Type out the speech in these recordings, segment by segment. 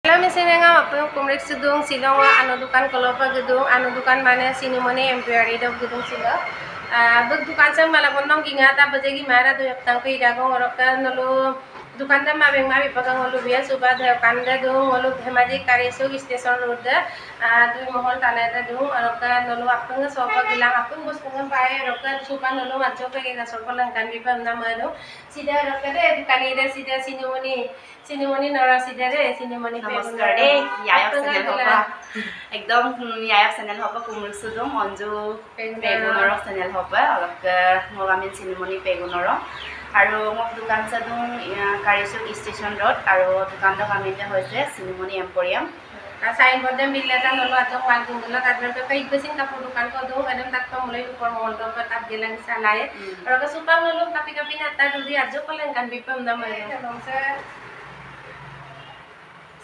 Misinanga apa kumrek sedung silong anu dukan kolopa gedung anu dukan mana sinimoni embroidery dog gedung silo beg dukan sam mala bonnong gingata bajegi mara do yaktang pe dago ngoroka nolu dukan da mabeng mabi pagang ngolu biya suba da kanda do ngolu dhemaji kareso station road da dui mohol tana da do ngoroka nolu apung sopa gilang apung bos pungam pae roka supa nolu macho pe ga sorpa langkan bi pam na maro sida roka de dukani da sida sinimoni nora sida de sinimoni pe নমস্কাৰ দেই ইয়ায়ক channel হবা একদম ইয়ায়ক channel হবা কুমুল Sudam Anju পেগুনৰ channel হবা অলপ মগামিন চিনিমনি পেগুনৰ আৰু মোক দোকান চাদুং কাৰিচুক ষ্টেচন ৰোড আৰু দোকানটো কামিতে হৈছে চিনিমনি এম্পোৰিয়াম সাইন বৰ্ডে মিললেটা নলো আতো মাল গুংলা তারপরে কই বেসিন কাপড় দোকান কো দো একদম তাক তো মলাই উপর মল তো তাক গেলাং সালায়ে আর কা সুপার নলো কাপি কাপি না তা দুদি আজো কলেন কান বিপম দাম নমসে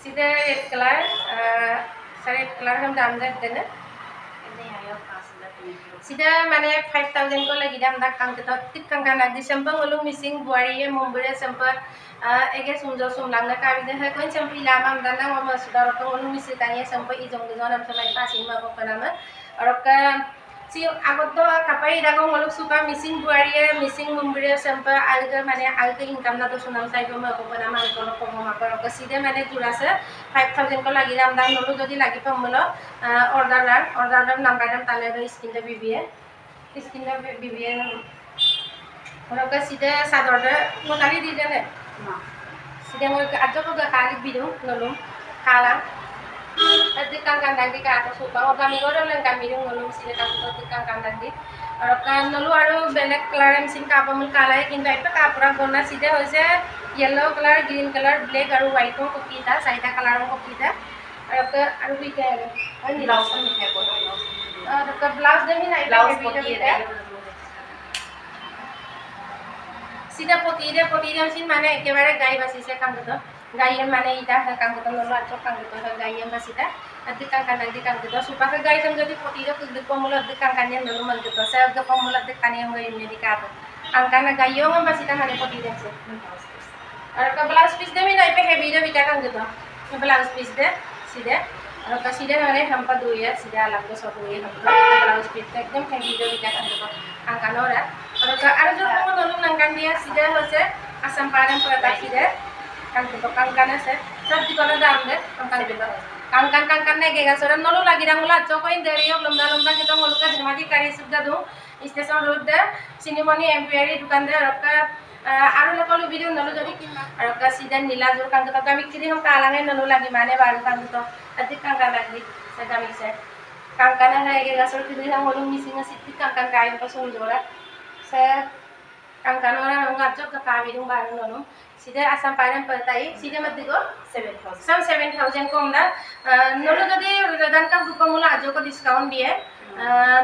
सीधा रेड कलर हम दाम देते ना सीधा मैंने 5000 को लगी दाम दाग कांग तो तिक कांग कांग लगी शैम्पू वालों मिसिंग बुआरी है मुंबई शैम्पू एक सुंदर सुंदर का भी है कोई शैम्पू लामा हम दाना वो मसूदा रोका वालों मिसिंग तानी शैम्पू इजोंग इजोंग हम चलाई पासिंग में को पनामा और का si agak to kapai dagang waluk suka missing buaria missing mumbria sampai alga mane alga income na to sunam sai ma ko pana ma ko ko ma ko side mane jura se 5000 ko lagi ram dam nolu jodi lagi pamolo order number dam tale do skin da bbn और का सीधे सात order वो खाली दी देने सीधे वो आज को खाली बिदो नलुम खाला Tadi kangkang tadi ke atas suka, orang kami orang yang kami ngulung sini tadi kangkang tadi. Orang kan lalu ada banyak color mesin kapal mulkalai, কিন্তু itu kapura guna sida hoise yellow color, green color, black और white को kita, साइडा color को kita. Orang ke ada bisa ada. Ini blouse kan bisa buat. Orang ke blouse demi naik. Blouse potira. Sida potira mesin mana? Kemarin gaya masih saya kamu tu. Gaya mana ida kang kita lalu acok kang kita gaya masih dah nanti kang kita supaya gaya sama jadi potira kudu pemula di kang kannya lalu mal kita saya ke pemula di kannya yang gaya ini dikata kang kana gaya orang masih dah mana potira sih orang ke blouse piece deh mina ipe heavy deh bita kang kita blouse piece deh sida orang ke sida mana hampa dua ya sida lagu satu ya hampa blouse piece deh ekdom heavy deh bita kang kita kang kana orang ke ada juga kamu lalu nangkan dia sida hoise asam padang produk sida kangkana se सब दिखला दाम दे kangkan ne gega soran nolu lagi dangula chokoin deriyo lomda kita ngoluka dhemadi kari subda do station road da sinimoni embroidery dukan da rokka aru lokolu video nolu jodi kinna rokka sidan nila jor kang ta kami kiri hum kalangai nolu lagi mane baru kang to adi kangkan lagi se kami se kangkana ne gega sor kiri hum ngolu misinga sitti kangkan kai pa sun jora se kangkan ora ngajo ka kami dung baru nolu सीधे आसाम पायरम पड़ताई सीधे मत दिगो 7000 सब 7000 को हमदा नलो जदी रदान का दुकामुला आजो को डिस्काउंट दिए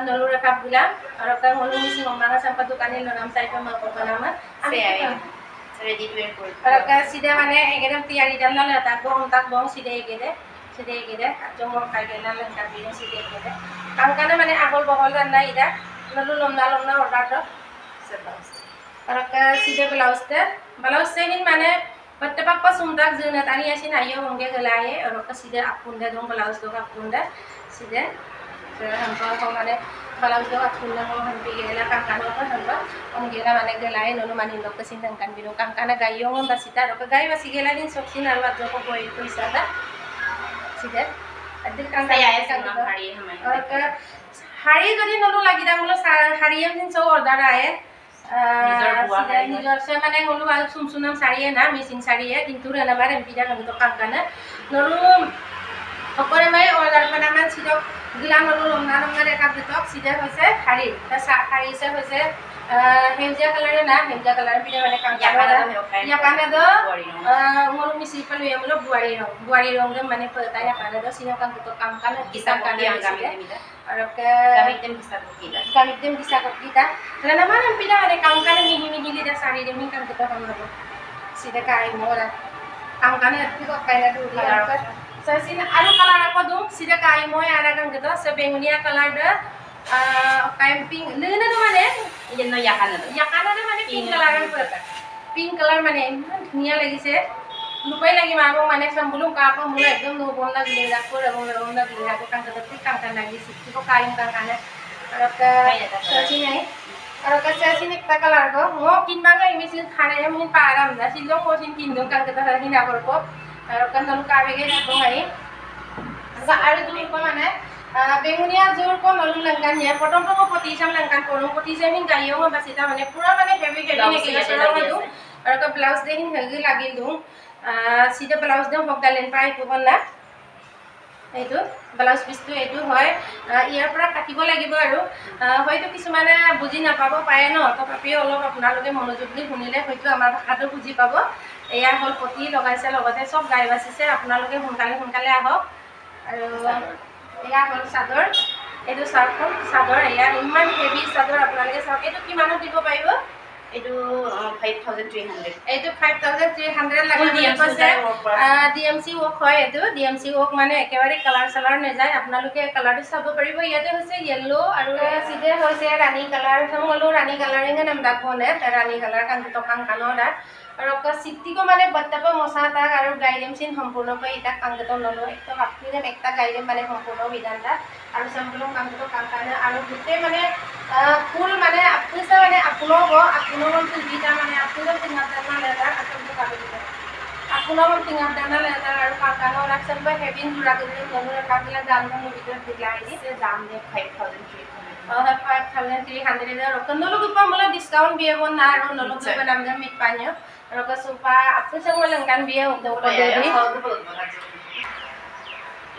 नलो रका बुला और का होलो मिसी मम्मा संपत दुकाने लो नाम साइड में को बनामा से रेडी टू वेयर और का सीधे माने एकदम तैयारी दम ना लेता को हम तक बहुत सीधे गेदे जो मोर खाई गेना लन का भी सीधे गेदे काम काने माने आगल बगल ना इदा नलो लमना ऑर्डर दो और का सीधे ब्लाउज से ही माने पत्तेपाक पर सुंदर जून तानी ऐसी नाइयों होंगे गलाये और का सीधे अपुंडे दो ब्लाउज दो अपुंडे सीधे हमको माने ब्लाउज दो अपुंडे हम भी गेला कांकानो पर हम गेला माने गलाये नोनो माने लोग के सिंधन कान बिनो कांकाना गाइयों हम बसीता और का गाय बसी गेला दिन सोक्सिन अलवा जो को कोई सादा सीधे अधिक कांकाना हाड़ी हमें और का हाड़ी जदी नोनो लगी दा मुलो हाड़ी हम दिन सो ऑर्डर आए निजर से माने ngolu al sumsunam sari na missing sari ya kintu rana bare pida kan to kangkana nolu okore mai order panaman sido gilang nolu lomna re kap to sida hoise hari ta hari se hoise hemja color pida mane kangkana ya kana do ngolu misi palu ya mulo buari rong de mane pata ya kana do sino kan to kangkana kisah kan yang kami और कमिटम bisa kita karena mana pila ada kangkana mihi dia sari demi kan kita kan logo sida kai mora kangkana itu kok kayak dulu ya saya sini alu kalar apa dong sida kai moy ada kan kita sebengunia kalar da camping lena tuh mana ini ya kan ada mana pink kalar kan pink kalar mana dunia lagi sih lupa lagi mabuk mana sambulum kapal mulai ekdom no bonda gila ko bonda gila ko kan tapi kan lagi sih ko kain kan ana araka sini araka sini kita kalar ko mo kin banga imisin khana ya min param da silong ko sin tin dong kan kita hina ko araka nol ka bege ko ngai asa aru dulu ko mana begonia জোর কো নলু লঙ্কান নিয়া প্রথম প্রথম পতিসাম লঙ্কান করুম পতিসামিন গাইও মা বাসিতা মানে পুরা মানে heavy heavy নেকি সরম দু আর কা ব্লাউজ দেখিন হেগি লাগিল দু সিটা ব্লাউজ দম হকদালেন পাই কোবন না এইটো ব্লাউজ পিসটো এইটো হয় ইয়াৰ পৰা কাটিব লাগিব আৰু হয়তো কিছুমানে বুজি নাপাব পাৰে ন তথাপিও অলপ আপোনালোকে মনোযোগ দি শুনিলে হয়তো আমাৰ ভাষাটো বুজি পাব এয়া হল পতি লগাইছে লগতে সব গাই বাসিছে আপোনালোকে সোনকালে সোনকালে আহক আৰু এয়া হল চাদৰ এইটো চাদৰ এয়া ইমান হেভি চাদৰ আপোনালোকে চাওক এইটো কিমানত দিব পাৰিব এইটো 5300 এইটো 5300 লাগে কৈছে ডিএমসি ৱৰ্ক হয় এইটো ডিএমসি ৱৰ্ক মানে একেবাৰে কালাৰ সালাৰ নেযায় আপোনালোকে কালাৰটো চাব পাৰিব ইয়াতে হৈছে ইয়েলো আৰু সিধে হৈছে ৰাণী কালাৰ সমলো ৰাণী কালাৰিং নাম দাখনে ৰাণী কালাৰ কান টকাং কানৰা আৰু সিটিকো মানে বত্তাপ মছাটা আৰু গাইডেম সিন সম্পূৰ্ণকৈ এটা কাংগত নলো একদম আপনি একটা গাইডেম মানে সম্পূৰ্ণ বিধানটা আৰু সম্পূৰ্ণ কাংগত কাংকানে আৰু গুটে মানে ফুল মানে আপনি মানে আপুনৰ দিটা মানে আপুনৰ তিনটা লেটাৰ আচলতে কাটি দিলে আপুনৰ তিনটা লেটাৰ আৰু কাংকানৰ ৰাখছন বা হেভিং জুৰা কৰি নলো কাটিলা জানখন ভিতৰত দিলাই দিছে দাম দে 5300 নলো গুপা মোলা ডিসকাউন্ট বিয়ে বন না আৰু নলো গুপা নাম জাম মিট পানিও আৰু কসুপা আপনি সব লঙ্কান বিয়ে উদ্যোগ দেদি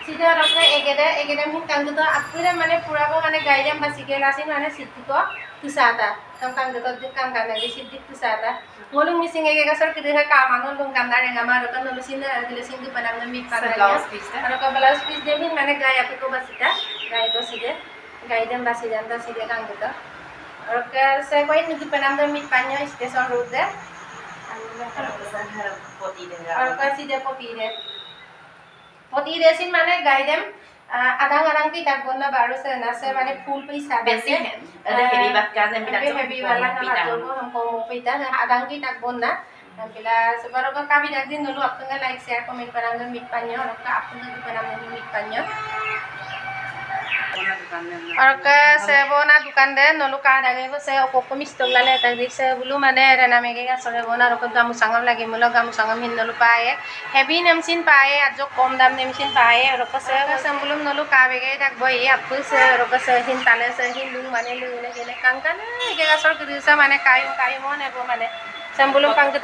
সিধা ৰখে এগেদে মিন কাংগত আপনি মানে পুৰাব মানে গাইজাম বাসিকে লাসিন মানে সিদ্ধিকো তুসাটা কাংগত দি কাংকানে দি সিদ্ধি তুসাটা মোলুং মিসিং এগেগাসৰ কিদে কামানো লঙ্কানদাৰ ৰেঙামা ৰকন নলো সিন দিলেসিন দি বনাম মিট পানিও আৰু ব্লাউজ পিস দেমিন মানে গাই আপকো বাসিতা গাই তো সিধে গাইডেম বাসি জানতা সিধে কাংগত আৰু সে কই নিদি বনাম মিট পানিও স্টেশন ৰোড দে আৰু সিধে পতি দেসিন মানে গাইডেম আদাং কি তাক বন্না বারো সে নাসে মানে ফুল পয়সা বেশি ada heavy bakka je mila heavy wala na jogo हमको मोपैता आदां की ताक बन्ना bila sebaro ka kami din dulu apnga like share comment parang mit panyo और का apnga di parang mit panyo और का से बोना दुकान दे नलु का दागे को से ओको मिस्टक लाले ता दिसे बुलु माने रेना मेगे का सरे बोना रक गामु संगम लागे मुलो गामु संगम हिन नलु पाए हेवी नेमसिन पाए आजो कम दाम नेमसिन पाए रक से संबुलुम नलु का बेगे ताक बई आपु से रक से हिन ताले से हिन लु माने लु ने कांकाने के का सर दिसा माने कायम ने बो माने संबुलुम कांग